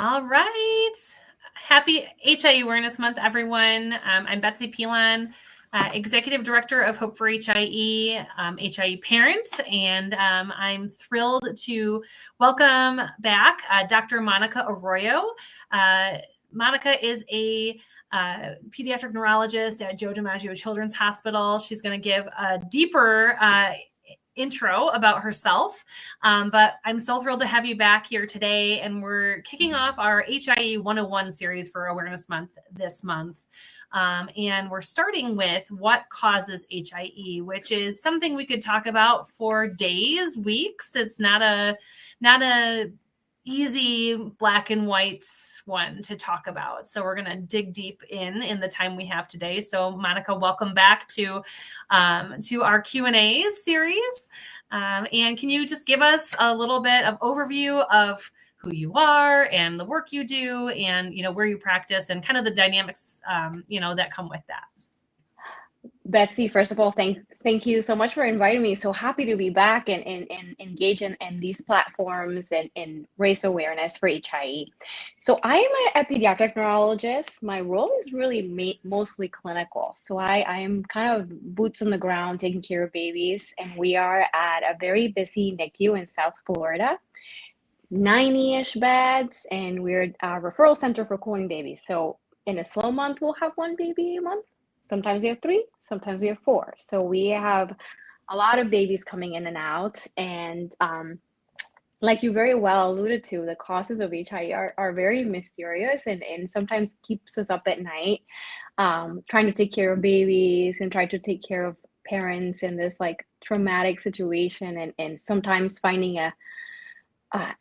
All right. Happy HIE Awareness Month, everyone. I'm Betsy Pilon, Executive Director of Hope for HIE, HIE parent, and I'm thrilled to welcome back Dr. Monica Arroyo. Monica is a pediatric neurologist at Joe DiMaggio Children's Hospital. She's going to give a deeper intro about herself, but I'm so thrilled to have you back here today, and we're kicking off our HIE 101 series for Awareness Month this month. And we're starting with what causes HIE, which is something we could talk about for days, weeks. It's not a easy black and white one to talk about. So we're going to dig deep in the time we have today. So Monica, welcome back to our Q&A series. And can you just give us a little bit of overview of who you are and the work you do and, where you practice and kind of the dynamics, that come with that? Betsy, first of all, thank you so much for inviting me. So happy to be back and engage in these platforms and raise awareness for HIE. So I am a pediatric neurologist. My role is really mostly clinical. So I am kind of boots on the ground taking care of babies. And we are at a very busy NICU in South Florida, 90-ish beds, and we're a referral center for cooling babies. So in a slow month, we'll have one baby a month. Sometimes we have 3, sometimes we have 4. So we have a lot of babies coming in and out. And like you very well alluded to, the causes of HIE are very mysterious and sometimes keeps us up at night, trying to take care of babies and try to take care of parents in this like traumatic situation. And sometimes finding an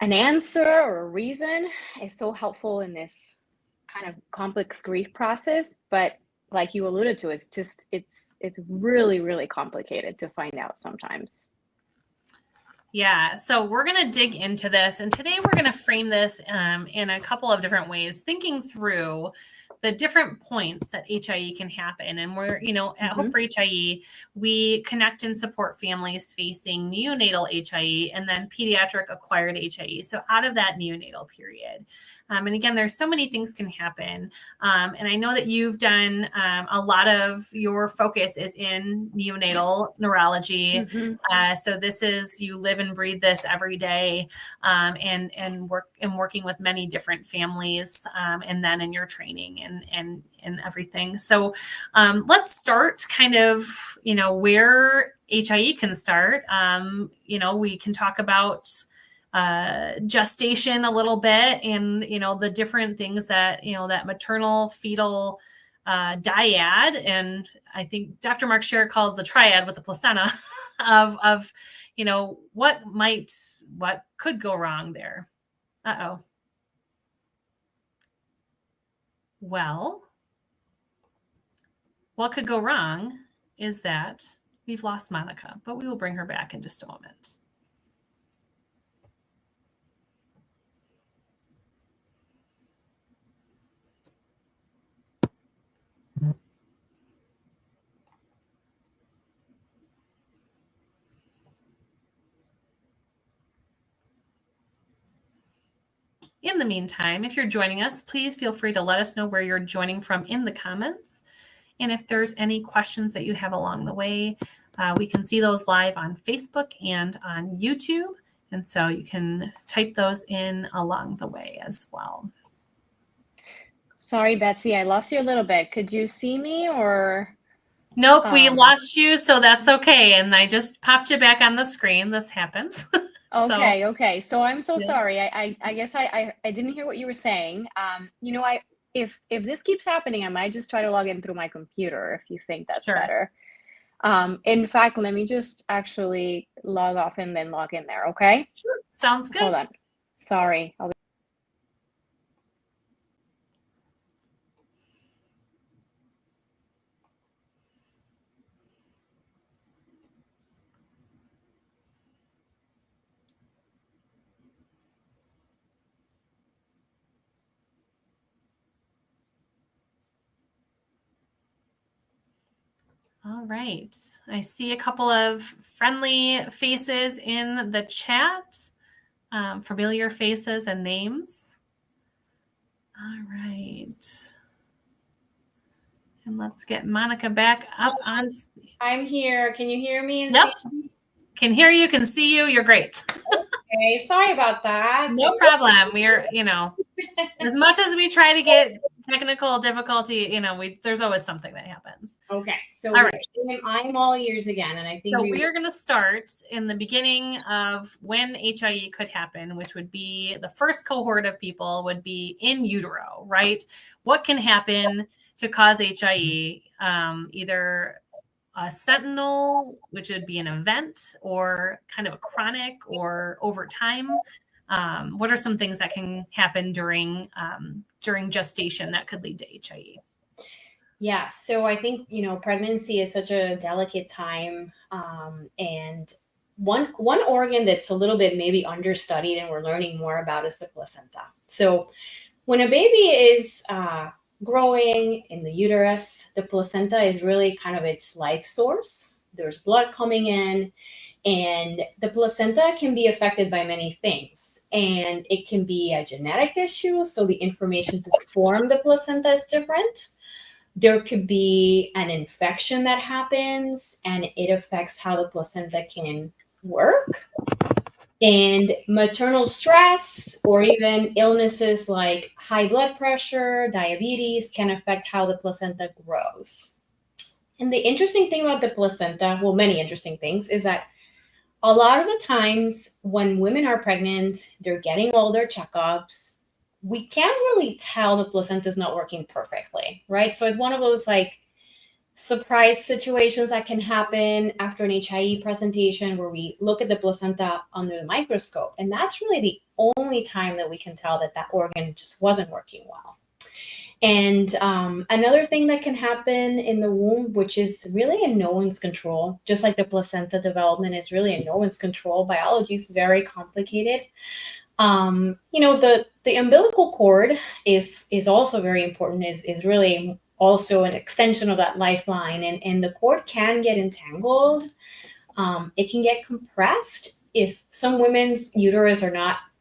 answer or a reason is so helpful in this kind of complex grief process. But like you alluded to, it's really, really complicated to find out sometimes. Yeah, so we're going to dig into this, and today we're going to frame this in a couple of different ways, thinking through the different points that HIE can happen. And we're, at Hope for HIE, we connect and support families facing neonatal HIE and then pediatric-acquired HIE. So out of that neonatal period. And again, there's so many things can happen. And I know that you've done a lot of your focus is in neonatal neurology. So this is, you live and breathe this every day, and working with many different families, and then in your training and everything. So let's start kind of, where HIE can start. We can talk about gestation a little bit and, the different things that, that maternal fetal dyad, and I think Dr. Mark Scher calls the triad with the placenta of what could go wrong there. Well, what could go wrong is that we've lost Monica, but we will bring her back in just a moment. In the meantime, if you're joining us, please feel free to let us know where you're joining from in the comments. And if there's any questions that you have along the way, we can see those live on Facebook and on YouTube. And so you can type those in along the way as well. Sorry, Betsy, I lost you a little bit. Could you see me or? Nope, we lost you, so that's okay. And I just popped you back on the screen. This happens. Okay. So I'm so sorry. I guess I didn't hear what you were saying. If this keeps happening, I might just try to log in through my computer if you think that's better. In fact, let me just actually log off and then log in there. Okay. Sure. Sounds good. Hold on. Sorry. All right. I see a couple of friendly faces in the chat, familiar faces and names. All right. And let's get Monica back up on. I'm here. Can you hear me? And Yep. see me? Can hear you, can see you. You're great. Okay. Sorry about that. No problem. We're, as much as we try to get technical difficulty, there's always something that happens. Okay. So all right. I'm all ears again. And I think so we are going to start in the beginning of when HIE could happen, which would be the first cohort of people would be in utero, right? What can happen to cause HIE? Either a sentinel, which would be an event, or kind of a chronic or over time. What are some things that can happen during gestation that could lead to HIE? Yeah, so I think, pregnancy is such a delicate time. And one organ that's a little bit maybe understudied and we're learning more about is the placenta. So when a baby is growing in the uterus, the placenta is really kind of its life source. There's blood coming in, and the placenta can be affected by many things. And it can be a genetic issue, so the information to form the placenta is different. There could be an infection that happens, and it affects how the placenta can work. And maternal stress or even illnesses like high blood pressure, diabetes can affect how the placenta grows. And the interesting thing about the placenta, well, many interesting things, is that a lot of the times when women are pregnant, they're getting all their checkups. We can't really tell the placenta is not working perfectly, right? So it's one of those surprise situations that can happen after an HIE presentation where we look at the placenta under the microscope. And that's really the only time that we can tell that organ just wasn't working well. And another thing that can happen in the womb, which is really in no one's control, just like the placenta development is really in no one's control. Biology is very complicated. The umbilical cord is also very important, is really also an extension of that lifeline, and the cord can get entangled. It can get compressed if some women's uterus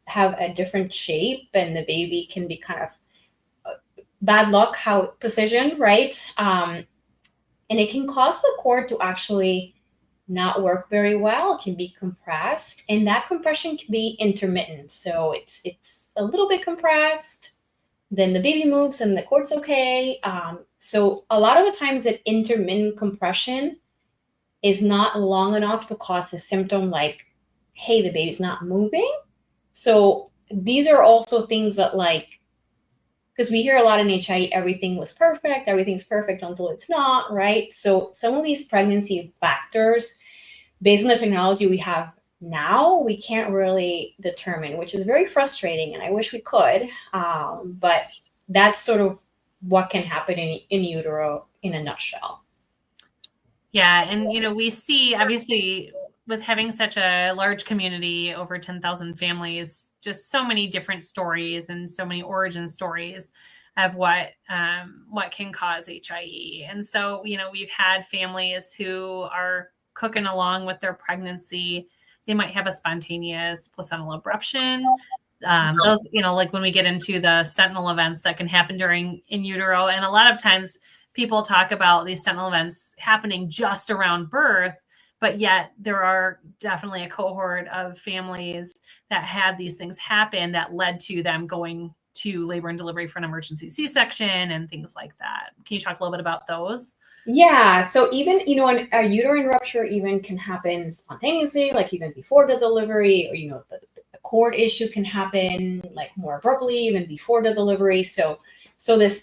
have a different shape, and the baby can be kind of bad luck how positioned, right? And it can cause the cord to actually not work very well. It can be compressed, and that compression can be intermittent. So it's a little bit compressed, then the baby moves and the cord's okay. So a lot of the times that intermittent compression is not long enough to cause a symptom like, hey, the baby's not moving. So these are also things that because we hear a lot in HIE, everything was perfect, everything's perfect until it's not, right? So some of these pregnancy factors, based on the technology we have now, we can't really determine, which is very frustrating, and I wish we could. But that's sort of what can happen in utero in a nutshell. Yeah, and we see, obviously, with having such a large community, over 10,000 families, just so many different stories and so many origin stories of what can cause HIE. And so, we've had families who are cooking along with their pregnancy. They might have a spontaneous placental abruption. Those, like when we get into the sentinel events that can happen in utero. And a lot of times people talk about these sentinel events happening just around birth, but yet there are definitely a cohort of families that had these things happen that led to them going to labor and delivery for an emergency C-section and things like that. Can you talk a little bit about those? Yeah, so even, a uterine rupture even can happen spontaneously, like even before the delivery, or, the cord issue can happen like more abruptly, even before the delivery. So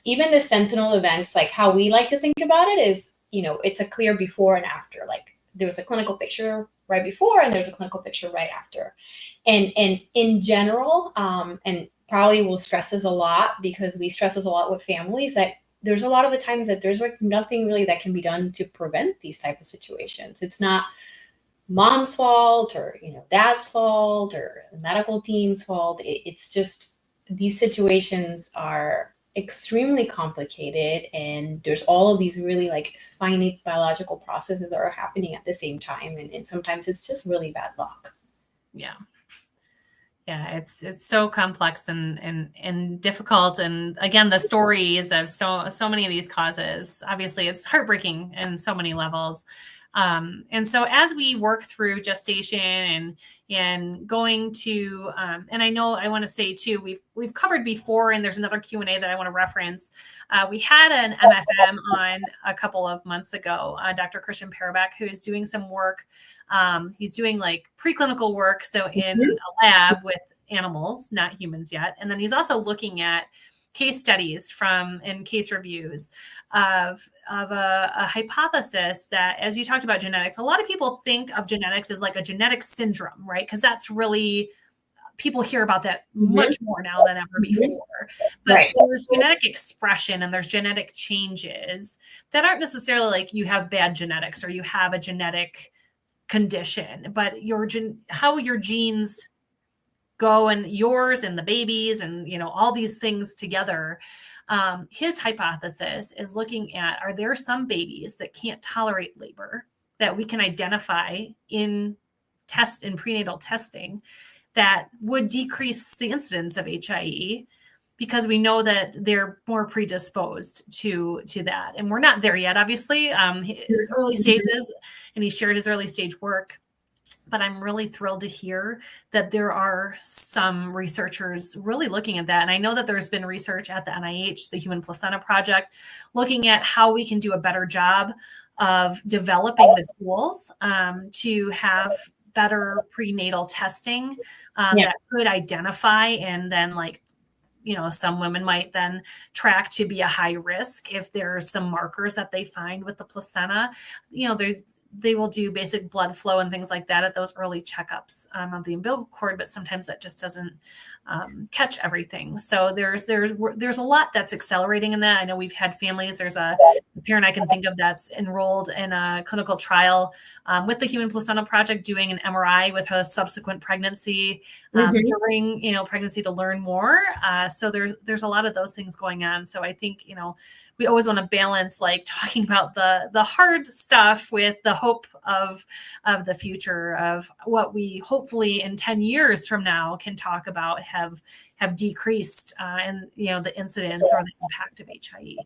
even the sentinel events, like how we like to think about it is, it's a clear before and after. Like there's a clinical picture right before and there's a clinical picture right after. And in general, and probably will stress this a lot because we stress this a lot with families, that there's a lot of the times that there's nothing really that can be done to prevent these type of situations. It's not mom's fault or dad's fault or the medical team's fault. It's just these situations are extremely complicated, and there's all of these really finite biological processes that are happening at the same time, and sometimes it's just really bad luck. Yeah, it's so complex and difficult. And again, the stories of so many of these causes, obviously it's heartbreaking in so many levels. And so as we work through gestation and going to, and I know I want to say too, we've covered before, and there's another Q&A that I want to reference. We had an MFM on a couple of months ago, Dr. Christian Parabak, who is doing some work. He's doing like preclinical work, so in a lab with animals, not humans yet. And then he's also looking at case studies and case reviews of a hypothesis that, as you talked about genetics, a lot of people think of genetics as like a genetic syndrome, right? Because that's really, people hear about that much more now than ever before. But there's genetic expression and there's genetic changes that aren't necessarily like you have bad genetics or you have a genetic condition, but how your genes go, and yours and the babies and, you know, all these things together. His hypothesis is looking at, are there some babies that can't tolerate labor that we can identify in prenatal testing that would decrease the incidence of HIE, because we know that they're more predisposed to that. And we're not there yet, obviously, early stages, and he shared his early stage work. But I'm really thrilled to hear that there are some researchers really looking at that. And I know that there's been research at the NIH, the Human Placenta Project, looking at how we can do a better job of developing the tools to have better prenatal testing that could identify, and then, like, you know, some women might then track to be a high risk if there's some markers that they find with the placenta. You know, they will do basic blood flow and things like that at those early checkups of the umbilical cord, but sometimes that just doesn't catch everything. So there's a lot that's accelerating in that. I know we've had families. There's a parent I can think of that's enrolled in a clinical trial with the Human Placenta Project, doing an MRI with her subsequent pregnancy during, you know, pregnancy to learn more. So there's a lot of those things going on. So I think, you know, we always want to balance, like, talking about the hard stuff with the hope of the future, of what we hopefully in 10 years from now can talk about have decreased and, you know, the incidence or the impact of HIE.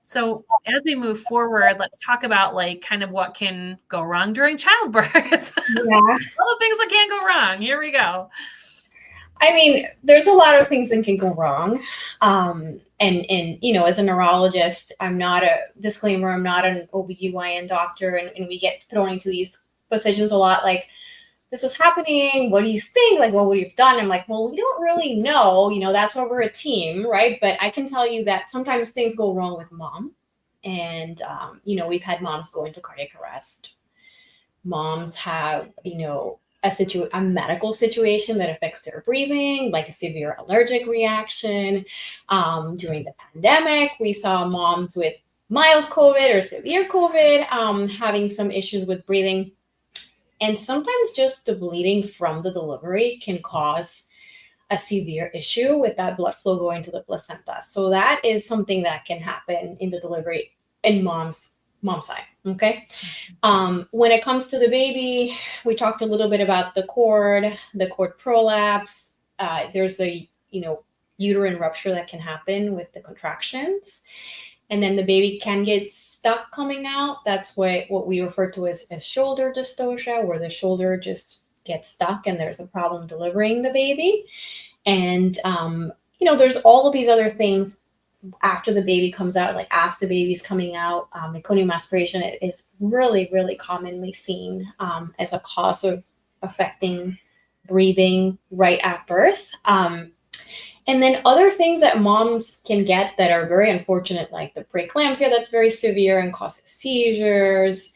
So as we move forward, let's talk about, like, kind of what can go wrong during childbirth. All the things that can't go wrong. Here we go. I mean, there's a lot of things that can go wrong. And you know, as a neurologist, I'm not an OBGYN doctor, and we get thrown into these positions a lot, like, this is happening, what do you think? Like, what would you have done? I'm like, well, we don't really know, you know, that's why we're a team, right? But I can tell you that sometimes things go wrong with mom. And, you know, we've had moms go into cardiac arrest. Moms have, you know, a medical situation that affects their breathing, like a severe allergic reaction. During the pandemic, we saw moms with mild COVID or severe COVID having some issues with breathing. And sometimes just the bleeding from the delivery can cause a severe issue with that blood flow going to the placenta. So that is something that can happen in the delivery in mom's side. Okay. When it comes to the baby, we talked a little bit about the cord prolapse. There's a, you know, uterine rupture that can happen with the contractions. And then the baby can get stuck coming out. That's what we refer to as shoulder dystocia, where the shoulder just gets stuck and there's a problem delivering the baby. And, you know, there's all of these other things after the baby comes out, like as the baby's coming out. Meconium aspiration is really, really commonly seen as a cause of affecting breathing right at birth. And then other things that moms can get that are very unfortunate, like the preeclampsia that's very severe and causes seizures,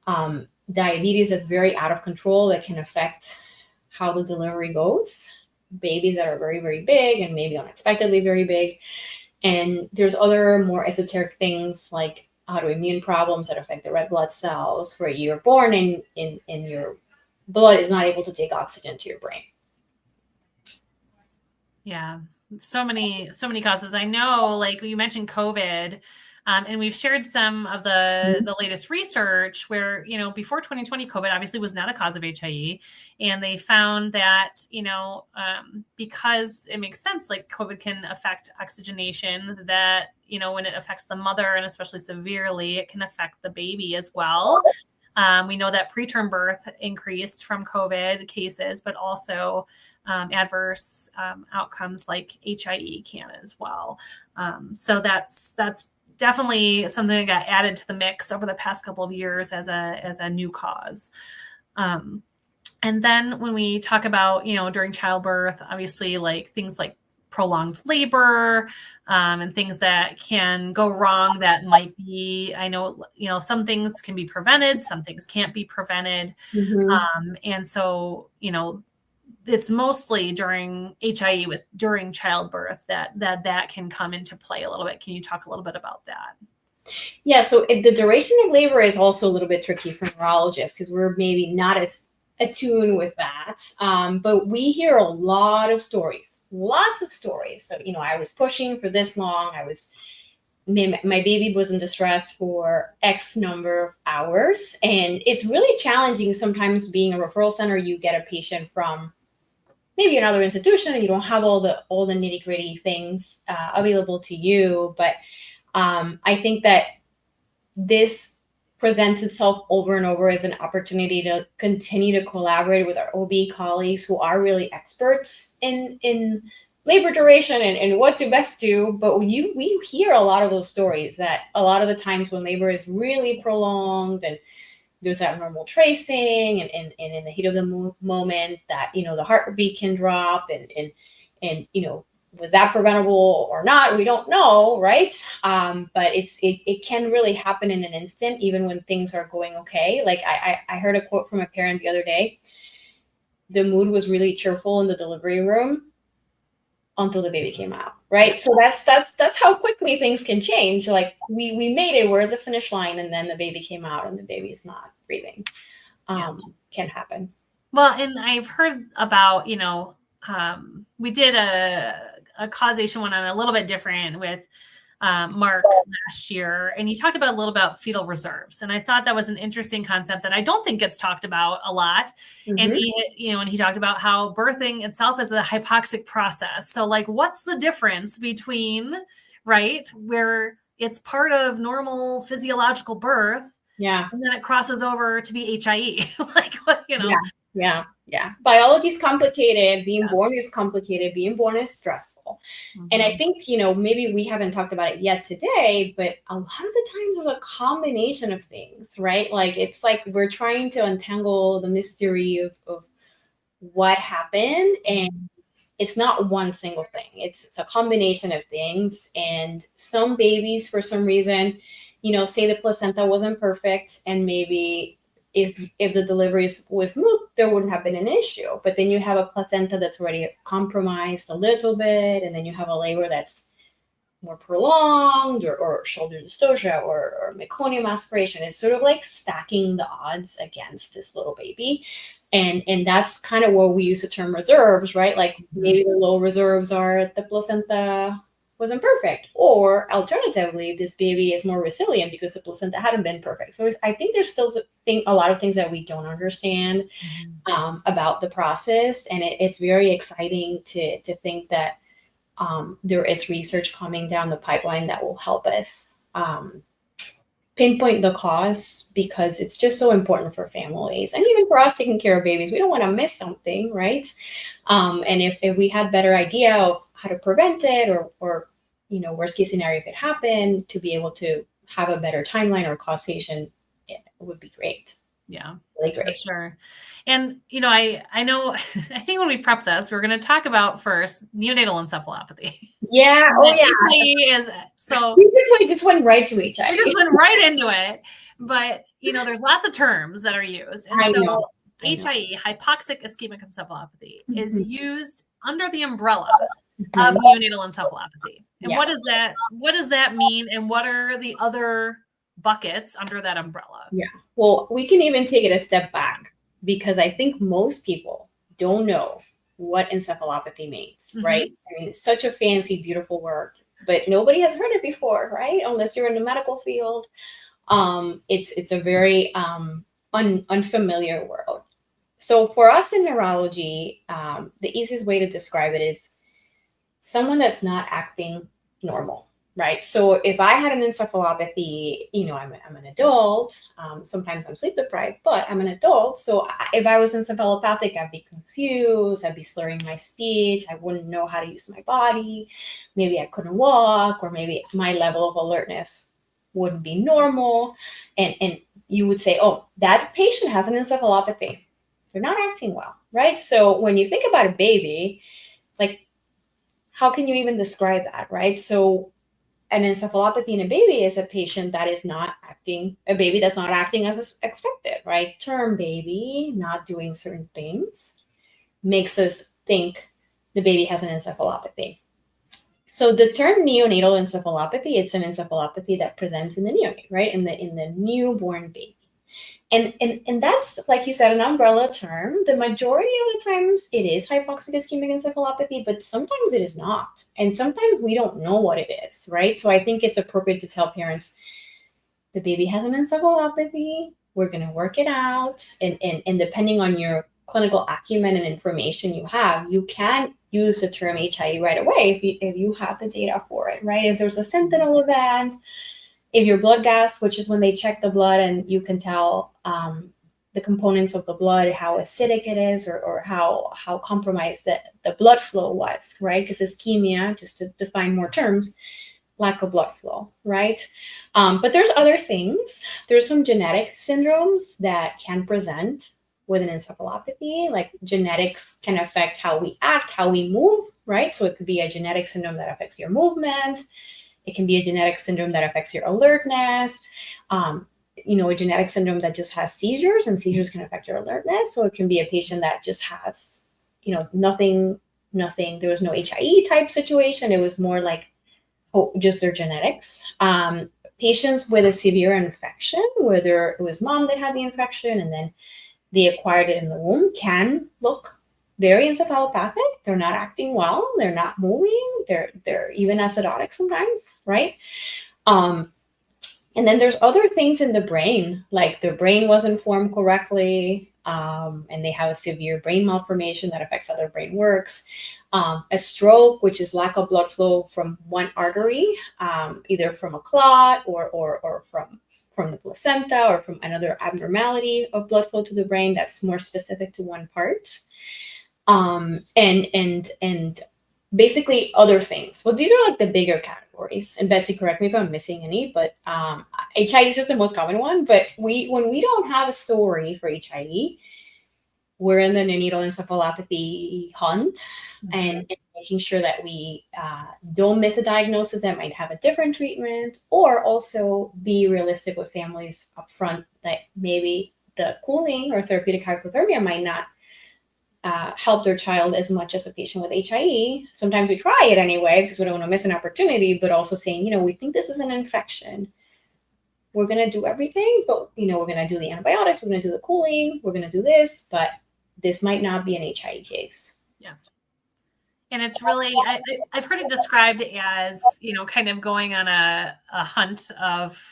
diabetes that's very out of control that can affect how the delivery goes, babies that are very, very big and maybe unexpectedly very big. And there's other more esoteric things like autoimmune problems that affect the red blood cells, where you're born and your blood is not able to take oxygen to your brain. Yeah, so many causes. I know, like you mentioned COVID. And we've shared some of the latest research where, before 2020, COVID obviously was not a cause of HIE. And they found that, because it makes sense, like COVID can affect oxygenation, that, when it affects the mother and especially severely, it can affect the baby as well. We know that preterm birth increased from COVID cases, but also adverse outcomes like HIE can as well. So that's definitely something that got added to the mix over the past couple of years as a new cause. And then when we talk about, during childbirth, obviously like things like prolonged labor and things that can go wrong that might be, I know, some things can be prevented, some things can't be prevented. And so, it's mostly during HIE during childbirth that can come into play a little bit. Can you talk a little bit about that? Yeah, so the duration of labor is also a little bit tricky for neurologists because we're maybe not as attuned with that. But we hear a lot of stories, lots of stories. So, I was pushing for this long. My baby was in distress for X number of hours. And it's really challenging sometimes being a referral center. You get a patient from maybe another institution and you don't have all the nitty gritty things available to you. But I think that this presents itself over and over as an opportunity to continue to collaborate with our OB colleagues who are really experts in labor duration and what to best do. But we hear a lot of those stories that a lot of the times when labor is really prolonged and there's abnormal tracing and in the heat of the moment that, the heartbeat can drop and was that preventable or not? We don't know, right? But it can really happen in an instant, even when things are going okay. Like I heard a quote from a parent the other day. The mood was really cheerful in the delivery room until the baby came out, right? So that's how quickly things can change. Like we made it, we're at the finish line, and then the baby came out and the baby's not breathing. Can happen. Well, and I've heard about, we did a causation one on a little bit different with Mark last year, and he talked about a little about fetal reserves. And I thought that was an interesting concept that I don't think gets talked about a lot. And he talked about how birthing itself is a hypoxic process. So like, what's the difference between, right, where it's part of normal physiological birth, and then it crosses over to be HIE? Like, what, Yeah. Biology is complicated. Being born is complicated. Being born is stressful. And I think, maybe we haven't talked about it yet today, but a lot of the times there's a combination of things, right? Like, it's like we're trying to untangle the mystery of what happened. And it's not one single thing. It's a combination of things. And some babies, for some reason, say the placenta wasn't perfect and maybe if the delivery was smooth, there wouldn't have been an issue. But then you have a placenta that's already compromised a little bit, and then you have a labor that's more prolonged or shoulder dystocia or meconium aspiration. It's sort of like stacking the odds against this little baby. And that's kind of where we use the term reserves, right? Like maybe the low reserves are the placenta wasn't perfect, or alternatively, this baby is more resilient because the placenta hadn't been perfect. So I think there's still a lot of things that we don't understand about the process, and it's very exciting to think that there is research coming down the pipeline that will help us pinpoint the cause, because it's just so important for families and even for us taking care of babies. We don't want to miss something, right? And if we had better idea of how to prevent it or worst case scenario could happen, to be able to have a better timeline or causation, it would be great. Yeah, really great. For sure. And, I know, I think when we prep this, we're going to talk about first neonatal encephalopathy. Yeah. Oh, yeah. So we just went right to HIE. We just went right into it. But, there's lots of terms that are used. And HIE, hypoxic ischemic encephalopathy, is used under the umbrella of neonatal encephalopathy. And what does that mean? And what are the other buckets under that umbrella? Yeah. Well, we can even take it a step back, because I think most people don't know what encephalopathy means, right? I mean, it's such a fancy, beautiful word. but nobody has heard it before, right? Unless you're in the medical field. It's a very unfamiliar world. So for us in neurology, the easiest way to describe it is someone that's not acting normal, right? So if I had an encephalopathy, I'm an adult. Sometimes I'm sleep deprived, but I'm an adult. So if I was encephalopathic, I'd be confused. I'd be slurring my speech. I wouldn't know how to use my body. Maybe I couldn't walk, or maybe my level of alertness wouldn't be normal. And you would say, oh, that patient has an encephalopathy. They're not acting well, right? So when you think about a baby, like, how can you even describe that, right? So an encephalopathy in a baby is a patient that is not acting, a baby that's not acting as expected, right? Term baby, not doing certain things, makes us think the baby has an encephalopathy. So the term neonatal encephalopathy, it's an encephalopathy that presents in the neonate, right? In the newborn baby. And that's, like you said, an umbrella term. The majority of the times it is hypoxic ischemic encephalopathy, but sometimes it is not. And sometimes we don't know what it is, right? So I think it's appropriate to tell parents, the baby has an encephalopathy, we're going to work it out. And depending on your clinical acumen and information you have, you can use the term HIE right away if you have the data for it, right? If there's a sentinel event, if your blood gas, which is when they check the blood and you can tell the components of the blood, how acidic it is, or how compromised the blood flow was, right? Because ischemia, just to define more terms, lack of blood flow, right? But there's other things. There's some genetic syndromes that can present with an encephalopathy. Like, genetics can affect how we act, how we move, right? So it could be a genetic syndrome that affects your movement. It can be a genetic syndrome that affects your alertness, a genetic syndrome that just has seizures, and seizures can affect your alertness. So it can be a patient that just has, nothing. There was no HIE type situation. It was more like just their genetics. Patients with a severe infection, whether it was mom that had the infection and then they acquired it in the womb, can look very encephalopathic. They're not acting well. They're not moving. They're even acidotic sometimes, right? And then there's other things in the brain, like their brain wasn't formed correctly, and they have a severe brain malformation that affects how their brain works. A stroke, which is lack of blood flow from one artery, either from a clot or from the placenta, or from another abnormality of blood flow to the brain that's more specific to one part. And basically other things. Well, these are like the bigger categories. And Betsy, correct me if I'm missing any, but HIE is just the most common one. But when we don't have a story for HIE, we're in the neonatal encephalopathy hunt, and making sure that we don't miss a diagnosis that might have a different treatment, or also be realistic with families up front that maybe the cooling or therapeutic hypothermia might not help their child as much as a patient with HIE. Sometimes we try it anyway because we don't want to miss an opportunity, but also saying, we think this is an infection. We're going to do everything, but, we're going to do the antibiotics, we're going to do the cooling, we're going to do this, but this might not be an HIE case. Yeah. And it's really, I've heard it described as, kind of going on a hunt of,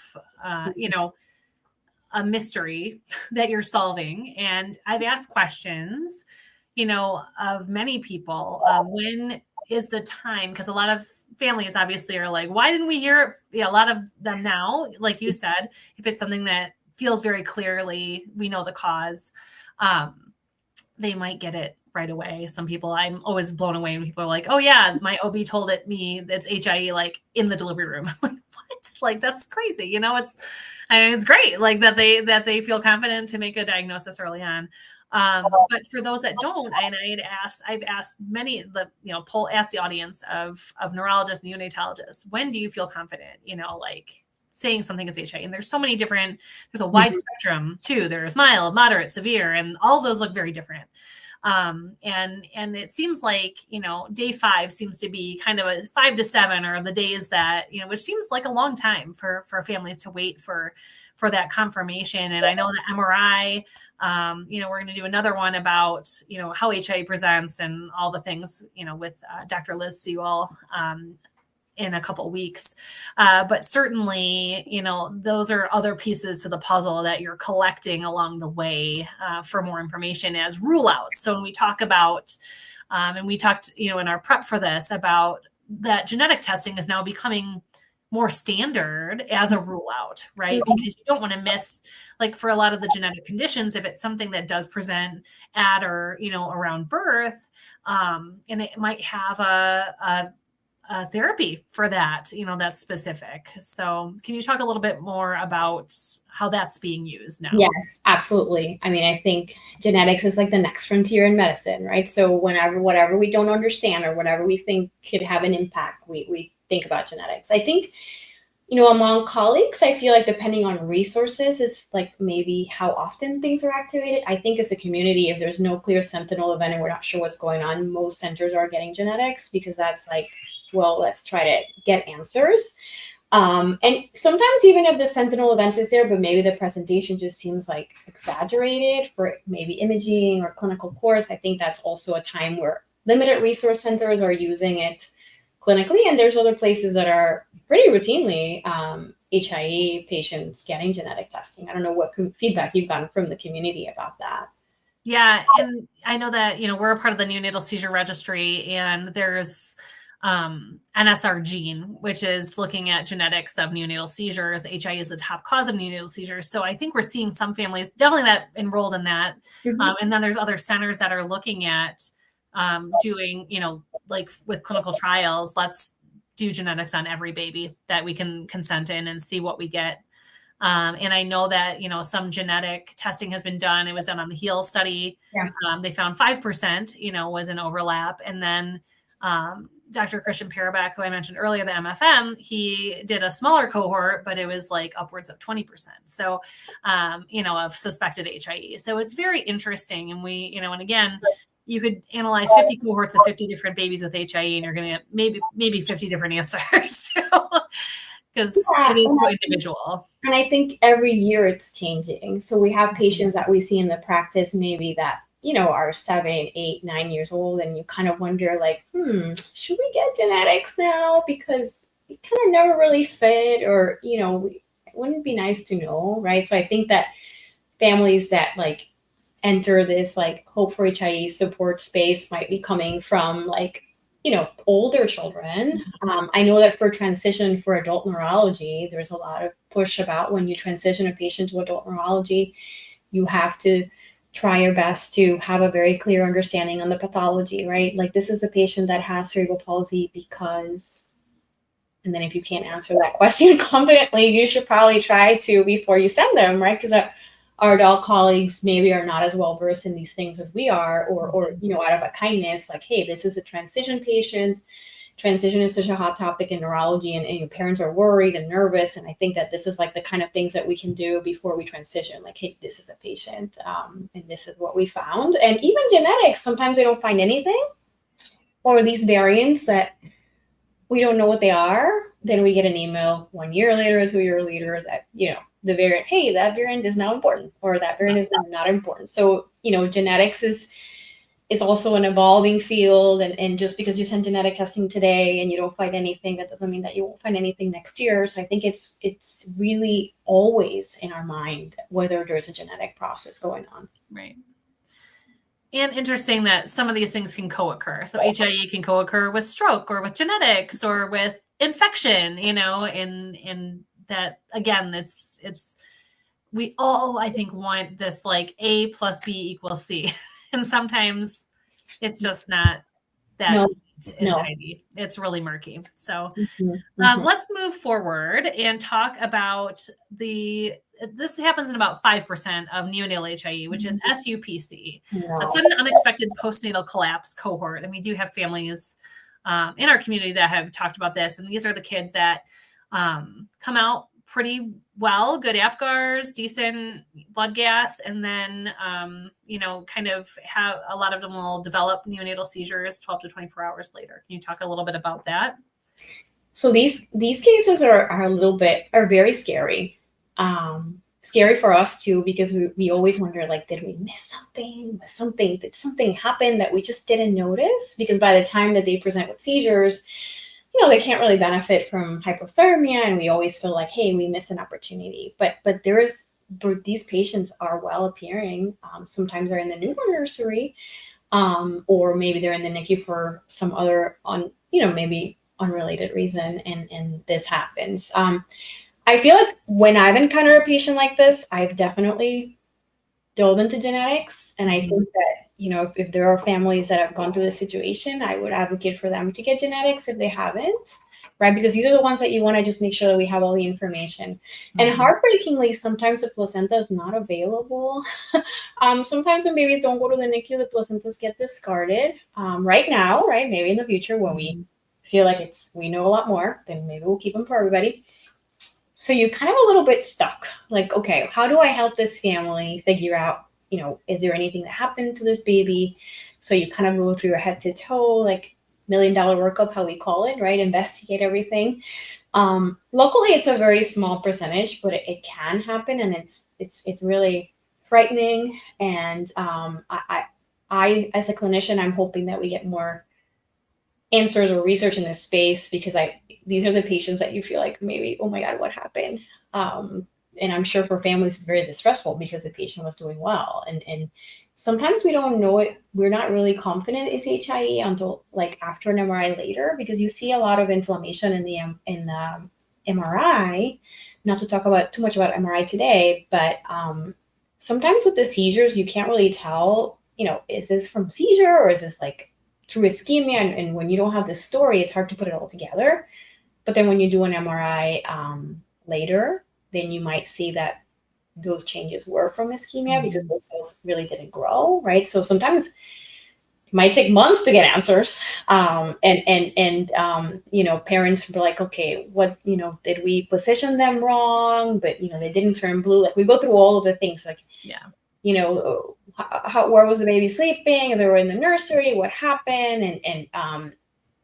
a mystery that you're solving. And I've asked questions, of many people of when is the time, because a lot of families obviously are like, why didn't we hear it? A lot of them now, like you said, if it's something that feels very clearly, we know the cause, they might get it right away. Some people, I'm always blown away when people are like, oh yeah, my OB told me that's HIE, like in the delivery room. Like, what? Like, that's crazy. It's great. Like that they feel confident to make a diagnosis early on. But for those that don't, and I've asked many, ask the audience of neurologists, neonatologists, when do you feel confident, like saying something is HIE? And there's so many different, there's a wide spectrum too. There's mild, moderate, severe, and all of those look very different. And it seems like, day 5 seems to be kind of a 5 to 7 are the days that, which seems like a long time for families to wait for that confirmation. And I know the MRI, we're going to do another one about, how HIE presents and all the things, with Dr. Liz Sewell, in a couple of weeks. But certainly, you know, those are other pieces to the puzzle that you're collecting along the way for more information as rule outs. So when we talk about, and we talked, you know, in our prep for this about that genetic testing is now becoming more standard as a rule out, right? Because you don't want to miss, like for a lot of the genetic conditions, if it's something that does present at or, you know, around birth, and it might have a therapy for that, you know, that's specific. So can you talk a little bit more about how that's being used now? Yes, absolutely. I mean, I think genetics is like the next frontier in medicine, right? So whenever, whatever we don't understand or whatever we think could have an impact, we think about genetics. I think, you know, among colleagues, I feel like depending on resources is like maybe how often things are activated. I think as a community, if there's no clear sentinel event and we're not sure what's going on, most centers are getting genetics because that's like, well, let's try to get answers. And sometimes even if the sentinel event is there, but maybe the presentation just seems like exaggerated for maybe imaging or clinical course, I think that's also a time where limited resource centers are using it clinically. And there's other places that are pretty routinely HIE patients getting genetic testing. I don't know what feedback you've gotten from the community about that. Yeah. And I know that, you know, we're a part of the neonatal seizure registry, and there's NSR gene, which is looking at genetics of neonatal seizures. HIE is the top cause of neonatal seizures. So I think we're seeing some families definitely that enrolled in that. And then there's other centers that are looking at doing, you know, like with clinical trials, let's do genetics on every baby that we can consent in and see what we get. And I know that, you know, some genetic testing has been done. It was done on the HEAL study. Yeah. They found 5%, you know, was an overlap. And then Dr. Christian Parabak, who I mentioned earlier, the MFM, he did a smaller cohort, but it was like upwards of 20%. So, you know, of suspected HIE. So it's very interesting. And we, you know, and again, you could analyze 50 cohorts of 50 different babies with HIE, and you're going to get maybe 50 different answers. Because it is so individual. And I think every year it's changing. So we have patients that we see in the practice, maybe that, you know, are 7, 8, 9 years old, and you kind of wonder like, should we get genetics now? Because it kind of never really fit, or, you know, it wouldn't be nice to know, right? So I think that families that like enter this like Hope for HIE support space might be coming from like, you know, older children. I know that for transition for adult neurology, there's a lot of push about when you transition a patient to adult neurology, you have to try your best to have a very clear understanding on the pathology, right? Like this is a patient that has cerebral palsy because, and then if you can't answer that question confidently, you should probably try to before you send them, right? Because our adult colleagues maybe are not as well versed in these things as we are, or you know, out of a kindness, like, hey, this is a transition patient. Transition is such a hot topic in neurology, and your parents are worried and nervous. And I think that this is like the kind of things that we can do before we transition. Like, hey, this is a patient, and this is what we found. And even genetics, sometimes they don't find anything, or these variants that we don't know what they are. Then we get an email 1 year later, 2 years later that, you know, the variant, hey, that variant is now important, or that variant is not important. So, you know, genetics is also an evolving field. And just because you send genetic testing today and you don't find anything, that doesn't mean that you won't find anything next year. So I think it's really always in our mind whether there's a genetic process going on. Right. And interesting that some of these things can co-occur. So HIE can co-occur with stroke or with genetics or with infection, you know, and that, again, it's we all, I think, want this like A plus B equals C. And sometimes it's just not that tidy. It's really murky. So let's move forward and talk about this happens in about 5% of neonatal HIE, which is SUPC, a sudden unexpected postnatal collapse cohort. And we do have families in our community that have talked about this. And these are the kids that come out pretty well, good APGARs, decent blood gas, and then, you know, kind of have a lot of them will develop neonatal seizures 12 to 24 hours later. Can you talk a little bit about that? So these cases are very scary. Scary for us too, because we always wonder, like, did we miss something? Did something happen that we just didn't notice? Because by the time that they present with seizures, they can't really benefit from hypothermia, and we always feel like, hey, we missed an opportunity. But these patients are well appearing. Sometimes they're in the newborn nursery, or maybe they're in the NICU for some other maybe unrelated reason, and this happens. I feel like when I've encountered a patient like this, I've definitely delved into genetics. And I think that, if there are families that have gone through this situation, I would advocate for them to get genetics if they haven't, right? Because these are the ones that you want to just make sure that we have all the information. And heartbreakingly, sometimes the placenta is not available. Sometimes when babies don't go to the NICU, the placentas get discarded. Right now, right? Maybe in the future when we feel like we know a lot more, then maybe we'll keep them for everybody. So you're kind of a little bit stuck. Like, okay, how do I help this family figure out, is there anything that happened to this baby? So you kind of go through your head to toe, like $1 million workup, how we call it, right? Investigate everything. Locally, it's a very small percentage, but it can happen, and it's really frightening. And I, as a clinician, I'm hoping that we get more answers or research in this space, because these are the patients that you feel like maybe, oh my God, what happened? And I'm sure for families it's very distressful because the patient was doing well. And sometimes we don't know it. We're not really confident it's HIE until like after an MRI later, because you see a lot of inflammation in the MRI. Not to talk too much about MRI today, but sometimes with the seizures, you can't really tell, is this from seizure or is this like true ischemia? And when you don't have this story, it's hard to put it all together. But then when you do an MRI later, then you might see that those changes were from ischemia because those cells really didn't grow, right? So sometimes it might take months to get answers. Parents were like, okay, what, did we position them wrong? But, they didn't turn blue. Like we go through all of the things like, where was the baby sleeping? If they were in the nursery, what happened? And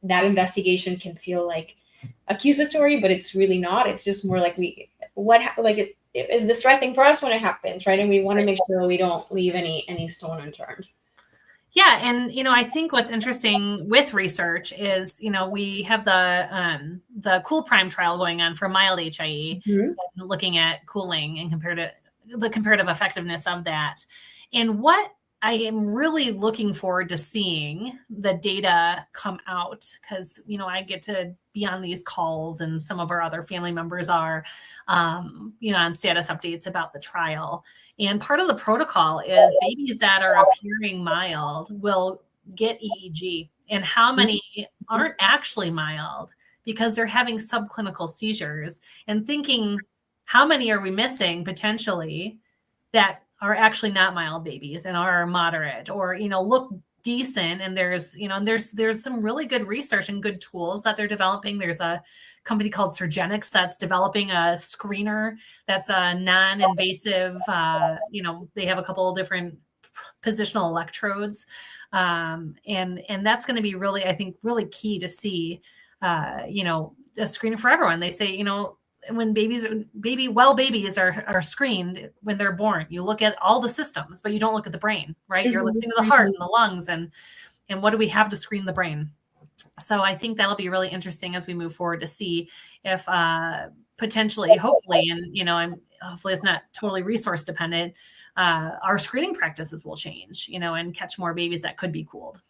that investigation can feel like accusatory, but it's really not. It's just more like it is distressing for us when it happens, right? And we want to make sure we don't leave any stone unturned. Yeah, and I think what's interesting with research is we have the Cool Prime trial going on for mild HIE, looking at cooling and the comparative effectiveness of that. And what I am really looking forward to seeing the data come out, because, I get to be on these calls and some of our other family members are, on status updates about the trial. And part of the protocol is babies that are appearing mild will get EEG, and how many aren't actually mild because they're having subclinical seizures, and thinking, how many are we missing potentially that are actually not mild babies and are moderate or, look decent. And there's some really good research and good tools that they're developing. There's a company called Surgenix that's developing a screener that's a non-invasive, they have a couple of different positional electrodes. And that's going to be really, I think, really key to see, a screening for everyone. They say, when babies are screened when they're born, you look at all the systems, but you don't look at the brain, right? You're listening to the heart and the lungs and what do we have to screen the brain? So I think that'll be really interesting as we move forward to see if potentially, hopefully, and hopefully it's not totally resource dependent, our screening practices will change, and catch more babies that could be cooled.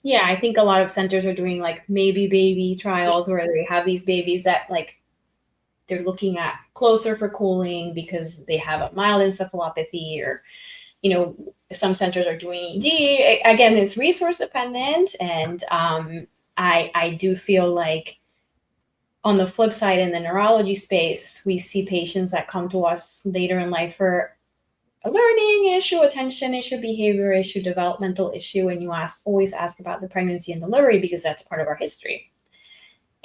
Yeah, I think a lot of centers are doing like maybe baby trials where they have these babies that like they're looking at closer for cooling because they have a mild encephalopathy, or, some centers are doing EEG. Again, it's resource dependent. And I do feel like on the flip side, in the neurology space, we see patients that come to us later in life for a learning issue, attention issue, behavior issue, developmental issue. And you always ask about the pregnancy and delivery because that's part of our history.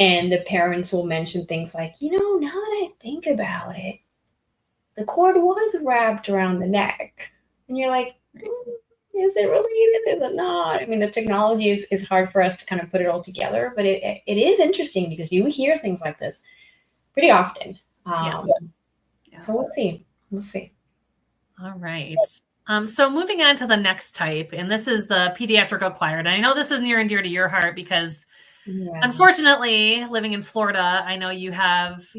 And the parents will mention things like, now that I think about it, the cord was wrapped around the neck. And you're like, is it related? Is it not? I mean, the technology is hard for us to kind of put it all together, but it is interesting because you hear things like this pretty often. So we'll see. All right. So moving on to the next type, and this is the pediatric-acquired. I know this is near and dear to your heart because Yeah. Unfortunately, living in Florida, I know you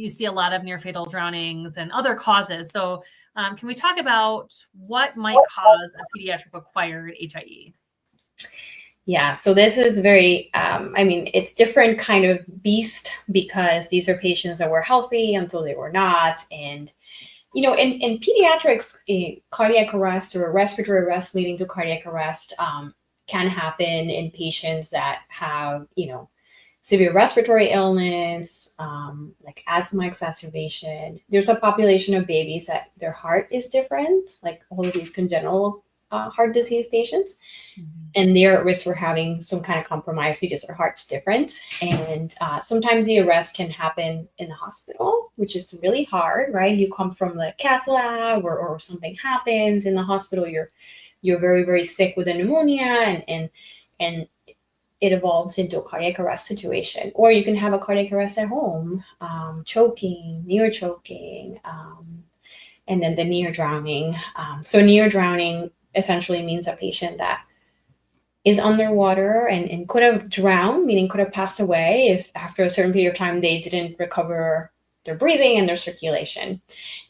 see a lot of near fatal drownings and other causes. So can we talk about what might cause a pediatric acquired HIE? Yeah, so this is very, it's different kind of beast because these are patients that were healthy until they were not. And, in pediatrics, cardiac arrest or respiratory arrest leading to cardiac arrest can happen in patients that have, severe respiratory illness, like asthma exacerbation. There's a population of babies that their heart is different, like all of these congenital heart disease patients. And they're at risk for having some kind of compromise because their heart's different. And sometimes the arrest can happen in the hospital, which is really hard, right? You come from the cath lab or something happens in the hospital. You're very, very sick with a pneumonia and it evolves into a cardiac arrest situation. Or you can have a cardiac arrest at home, choking, near choking, and then the near drowning. So near drowning essentially means a patient that is underwater and could have drowned, meaning could have passed away if after a certain period of time they didn't recover their breathing and their circulation.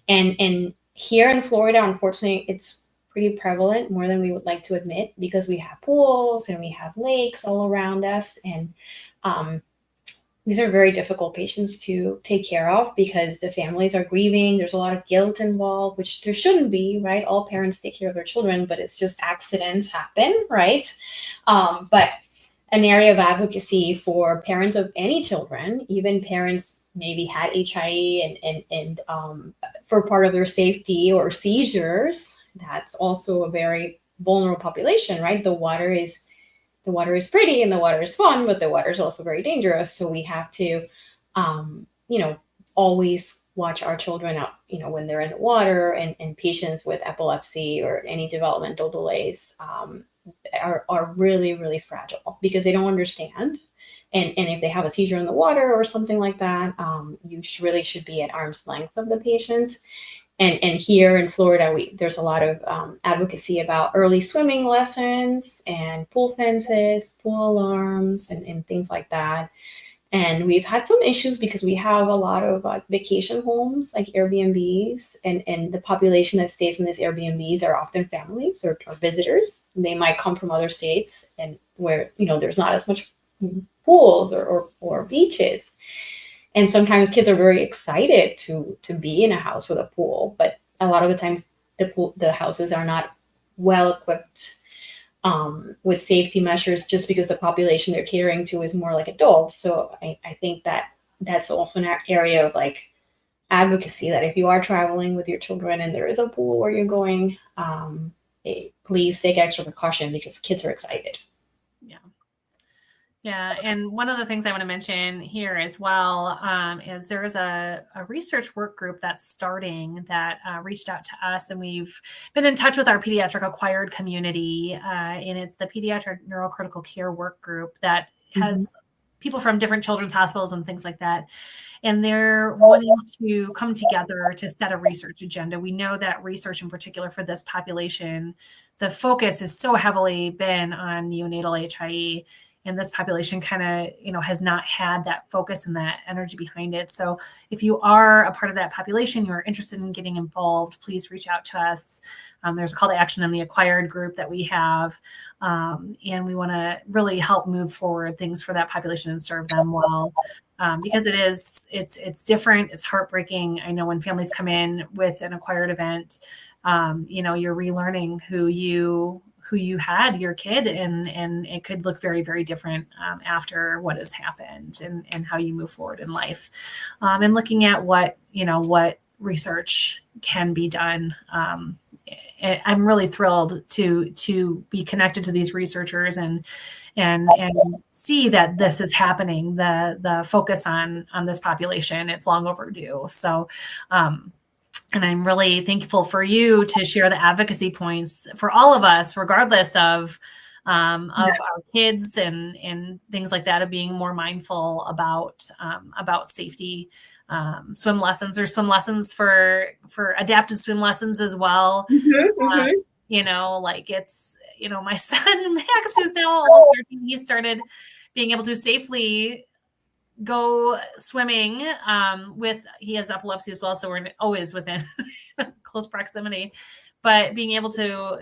And here in Florida, unfortunately, it's pretty prevalent, more than we would like to admit, because we have pools and we have lakes all around us. And these are very difficult patients to take care of because the families are grieving. There's a lot of guilt involved, which there shouldn't be, right? All parents take care of their children, but it's just accidents happen, right? But an area of advocacy for parents of any children, even parents maybe had HIE and for part of their safety or seizures, that's also a very vulnerable population, right? The water is pretty and the water is fun, but the water is also very dangerous. So we have to, always watch our children out, when they're in the water, and patients with epilepsy or any developmental delays are really, really fragile because they don't understand. And if they have a seizure in the water or something like that, you really should be at arm's length of the patient. And here in Florida, there's a lot of advocacy about early swimming lessons and pool fences, pool alarms, and things like that. And we've had some issues because we have a lot of vacation homes, like Airbnbs, and the population that stays in these Airbnbs are often families or visitors. They might come from other states and where, there's not as much pools or beaches. And sometimes kids are very excited to be in a house with a pool, but a lot of the times the houses are not well equipped with safety measures just because the population they're catering to is more like adults. So I think that's also an area of advocacy, that if you are traveling with your children and there is a pool where you're going, please take extra precaution because kids are excited. Yeah. And one of the things I want to mention here as well is there is a research work group that's starting that reached out to us, and we've been in touch with our pediatric acquired community. And it's the Pediatric Neurocritical Care Work Group that has people from different children's hospitals and things like that. And they're wanting to come together to set a research agenda. We know that research in particular for this population, the focus has so heavily been on neonatal HIE. And this population kind of, has not had that focus and that energy behind it. So if you are a part of that population, you're interested in getting involved, please reach out to us. There's a call to action in the acquired group that we have. And we want to really help move forward things for that population and serve them well. Because it's different. It's heartbreaking. I know when families come in with an acquired event, you're relearning who you had your kid, and it could look very, very different after what has happened and how you move forward in life. And looking at what research can be done. I'm really thrilled to be connected to these researchers and see that this is happening. The focus on this population, it's long overdue. So, and I'm really thankful for you to share the advocacy points for all of us, regardless of our kids and things like that, of being more mindful about safety. Swim lessons. There's swim lessons for adapted swim lessons as well. It's, my son Max, who's now almost 13, he started being able to safely go swimming he has epilepsy as well, so we're always within close proximity, but being able to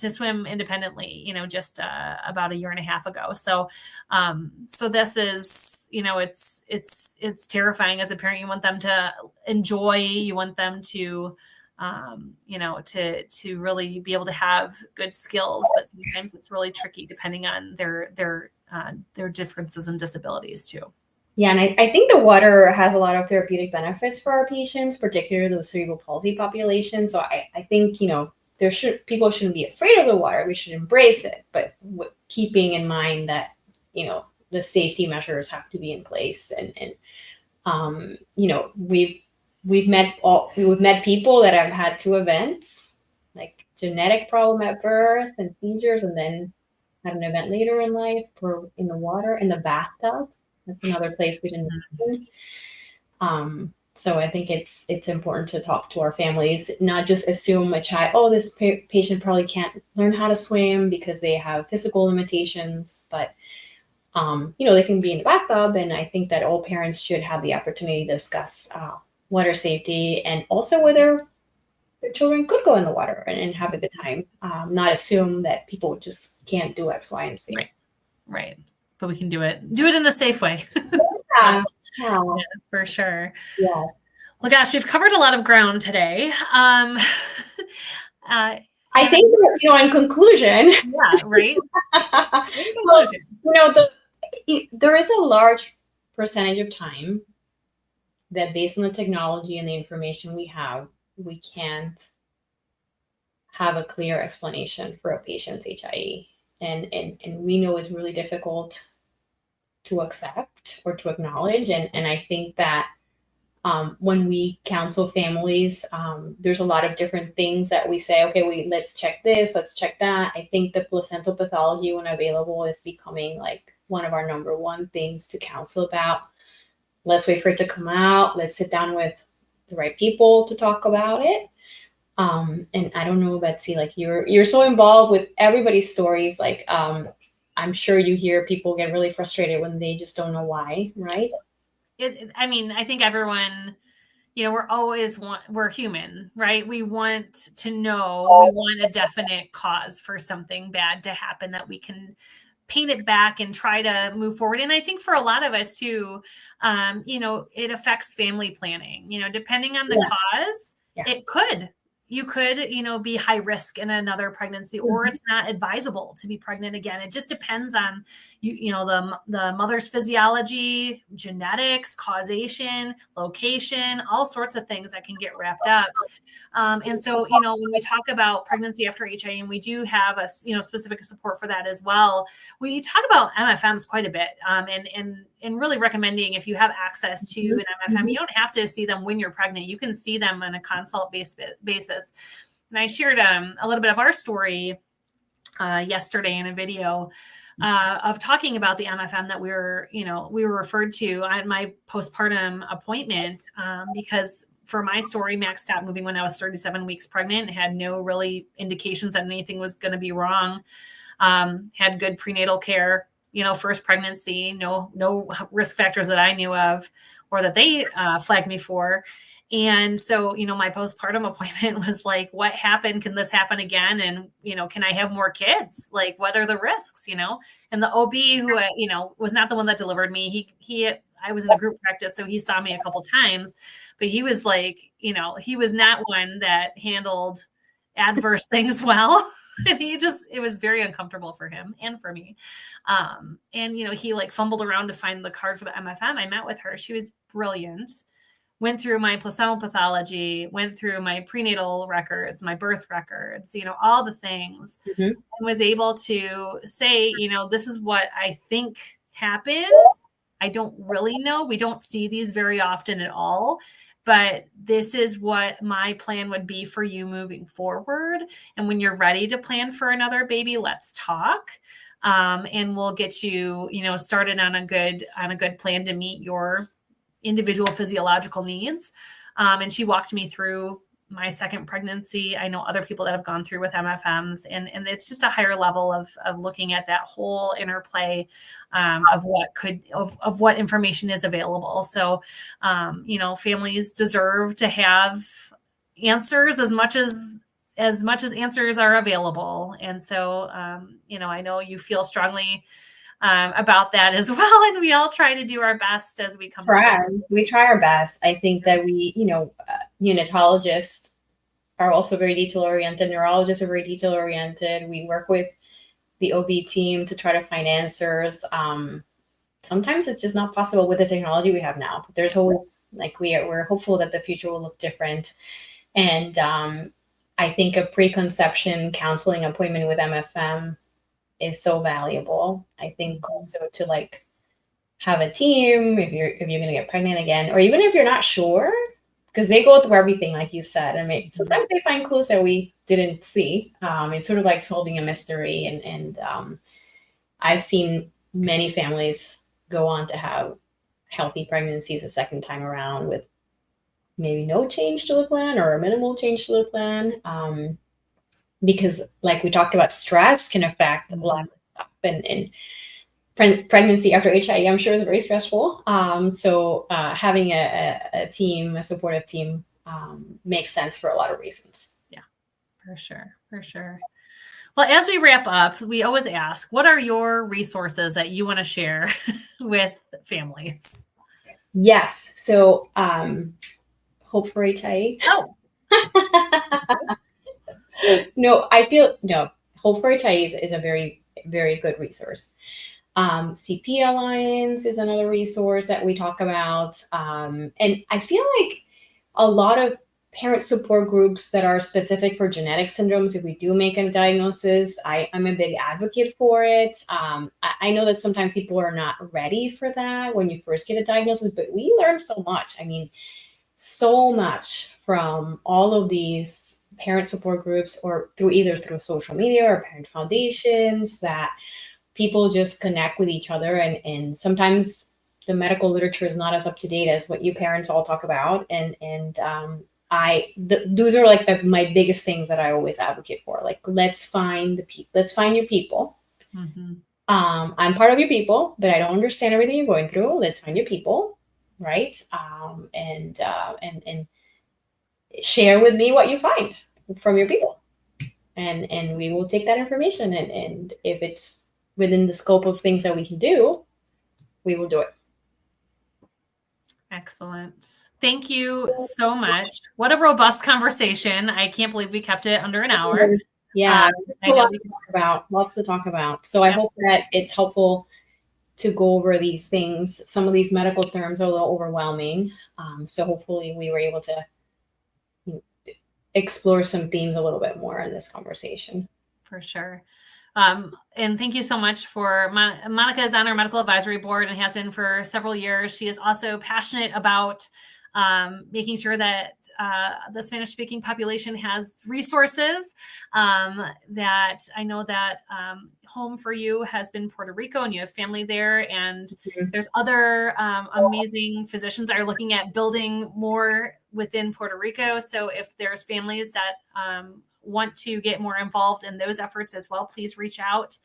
swim independently, just about 1.5 years ago. So this is, it's terrifying as a parent. You want them to enjoy, you want them to to really be able to have good skills, but sometimes it's really tricky depending on their differences and disabilities too. Yeah, and I think the water has a lot of therapeutic benefits for our patients, particularly the cerebral palsy population. So I think, people shouldn't be afraid of the water. We should embrace it, but keeping in mind that, the safety measures have to be in place. And we've met people that have had 2 events, like genetic problem at birth and seizures, and then had an event later in life in the water, in the bathtub. That's another place we didn't mention. So I think it's important to talk to our families, not just assume a child, this patient probably can't learn how to swim because they have physical limitations, but they can be in the bathtub. And I think that all parents should have the opportunity to discuss water safety, and also whether their children could go in the water and have a good time, not assume that people just can't do X, Y, and Z. Right. But we can do it in a safe way. Yeah, for sure. Yeah. Well, gosh, we've covered a lot of ground today. I think that, in conclusion. Yeah, right. In conclusion. There is a large percentage of time that, based on the technology and the information we have, we can't have a clear explanation for a patient's HIE. And we know it's really difficult to accept or to acknowledge. And I think that when we counsel families, there's a lot of different things that we say, okay, let's check this, let's check that. I think the placental pathology, when available, is becoming like one of our number one things to counsel about. Let's wait for it to come out. Let's sit down with the right people to talk about it. And I don't know, Betsy, like you're so involved with everybody's stories. Like, I'm sure you hear people get really frustrated when they just don't know why, right? I think everyone, we're human, right? We want to know, we want a definite cause for something bad to happen that we can paint it back and try to move forward. And I think for a lot of us too, it affects family planning, depending on the cause, you could, be high risk in another pregnancy, or it's not advisable to be pregnant again. It just depends on the mother's physiology, genetics, causation, location, all sorts of things that can get wrapped up. And so, when we talk about pregnancy after HIE, and we do have a, specific support for that as well, we talk about MFMs quite a bit, and really recommending, if you have access to an MFM, you don't have to see them when you're pregnant. You can see them on a consult basis. And I shared a little bit of our story yesterday in a video of talking about the MFM that we were referred to at my postpartum appointment, because for my story, Max stopped moving when I was 37 weeks pregnant, had no really indications that anything was going to be wrong. Had good prenatal care, first pregnancy, no risk factors that I knew of or that they flagged me for. And so, my postpartum appointment was like, what happened? Can this happen again? And, can I have more kids? Like, what are the risks, And the OB who, was not the one that delivered me. I was in a group practice, so he saw me a couple times, but he was like, he was not one that handled adverse things well. And it was very uncomfortable for him and for me. And, he like fumbled around to find the card for the MFM. I met with her. She was brilliant. Went through my placental pathology, went through my prenatal records, my birth records, all the things, and was able to say, this is what I think happened. I don't really know. We don't see these very often at all, but this is what my plan would be for you moving forward. And when you're ready to plan for another baby, let's talk. And we'll get you, started on a good plan to meet your individual physiological needs. And she walked me through, my second pregnancy. I know other people that have gone through with MFMs, and it's just a higher level of looking at that whole interplay of what information is available. So, families deserve to have answers as much as answers are available. And so, I know you feel strongly about that as well. And we all try to do our best as we come together. We try our best. I think that we, neonatologists are also very detail oriented. Neurologists are very detail oriented. We work with the OB team to try to find answers. Sometimes it's just not possible with the technology we have now. But there's always, we're hopeful that the future will look different. And I think a preconception counseling appointment with MFM is so valuable. I think also to have a team if you're going to get pregnant again, or even if you're not sure, because they go through everything, like you said, and sometimes they find clues that we didn't see. It's sort of like solving a mystery, and I've seen many families go on to have healthy pregnancies a second time around with maybe no change to the plan or a minimal change to the plan. Because like we talked about, stress can affect a lot of stuff, and pregnancy after HIE, I'm sure, is very stressful. So having a team, a supportive team, makes sense for a lot of reasons. Yeah, for sure. Well, as we wrap up, we always ask, what are your resources that you want to share with families? Yes. So Hope for HIE. Oh. Hope for HIE is a very, very good resource. CP Alliance is another resource that we talk about. And I feel like a lot of parent support groups that are specific for genetic syndromes, if we do make a diagnosis, I'm a big advocate for it. I know that sometimes people are not ready for that when you first get a diagnosis, but we learn so much. I mean, so much from all of these parent support groups, or either through social media or parent foundations, that people just connect with each other. And sometimes the medical literature is not as up to date as what you parents all talk about. And those are my biggest things that I always advocate for. Let's find your people. Mm-hmm. I'm part of your people, but I don't understand everything you're going through. Let's find your people. Right. And share with me what you find from your people, and we will take that information, and if it's within the scope of things that we can do, we will do it. Excellent. Thank you so much. What a robust conversation. I can't believe we kept it under an hour. Yeah, lots to talk about. So I hope that it's helpful to go over these things. Some of these medical terms are a little overwhelming. So hopefully we were able to explore some themes a little bit more in this conversation. For sure. And thank you so much for Monica is on our medical advisory board and has been for several years. She is also passionate about making sure that the Spanish speaking population has resources. That I know that home for you has been Puerto Rico, and you have family there, and there's other amazing physicians that are looking at building more within Puerto Rico. So if there's families that want to get more involved in those efforts as well, please reach out.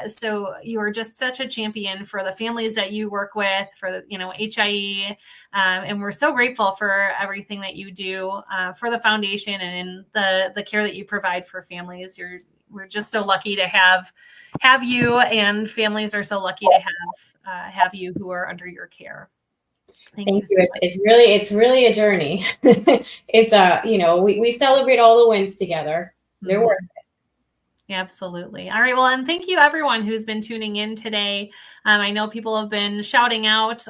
So you are just such a champion for the families that you work with, for HIE, and we're so grateful for everything that you do for the foundation and the care that you provide for families. We're just so lucky to have you, and families are so lucky to have you who are under your care. Thank you. So much. It's really a journey. It's we celebrate all the wins together. They're worth it. Absolutely. All right. Well, and thank you everyone who's been tuning in today. I know people have been shouting out,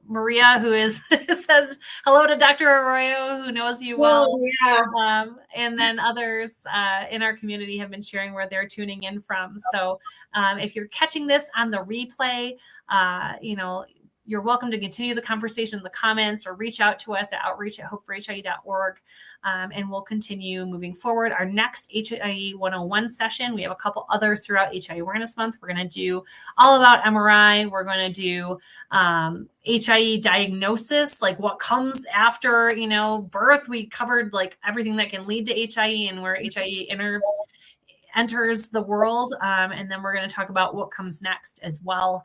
Maria, who says hello to Dr. Arroyo, who knows you well. Yeah. And then others in our community have been sharing where they're tuning in from. So if you're catching this on the replay, you're welcome to continue the conversation in the comments, or reach out to us at outreach@hopeforhie.org. And we'll continue moving forward. Our next HIE 101 session, we have a couple others throughout HIE Awareness Month. We're going to do all about MRI. We're going to do HIE diagnosis, like what comes after, birth. We covered like everything that can lead to HIE and where HIE enters the world. And then we're going to talk about what comes next as well.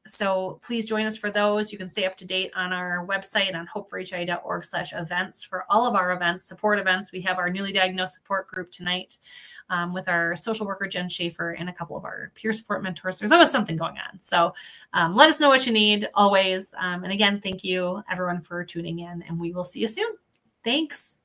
So please join us for those. You can stay up to date on our website on hopeforhie.org/events for all of our events, support events. We have our newly diagnosed support group tonight with our social worker, Jen Schaefer, and a couple of our peer support mentors. There's always something going on. So let us know what you need always. And again, thank you everyone for tuning in, and we will see you soon. Thanks.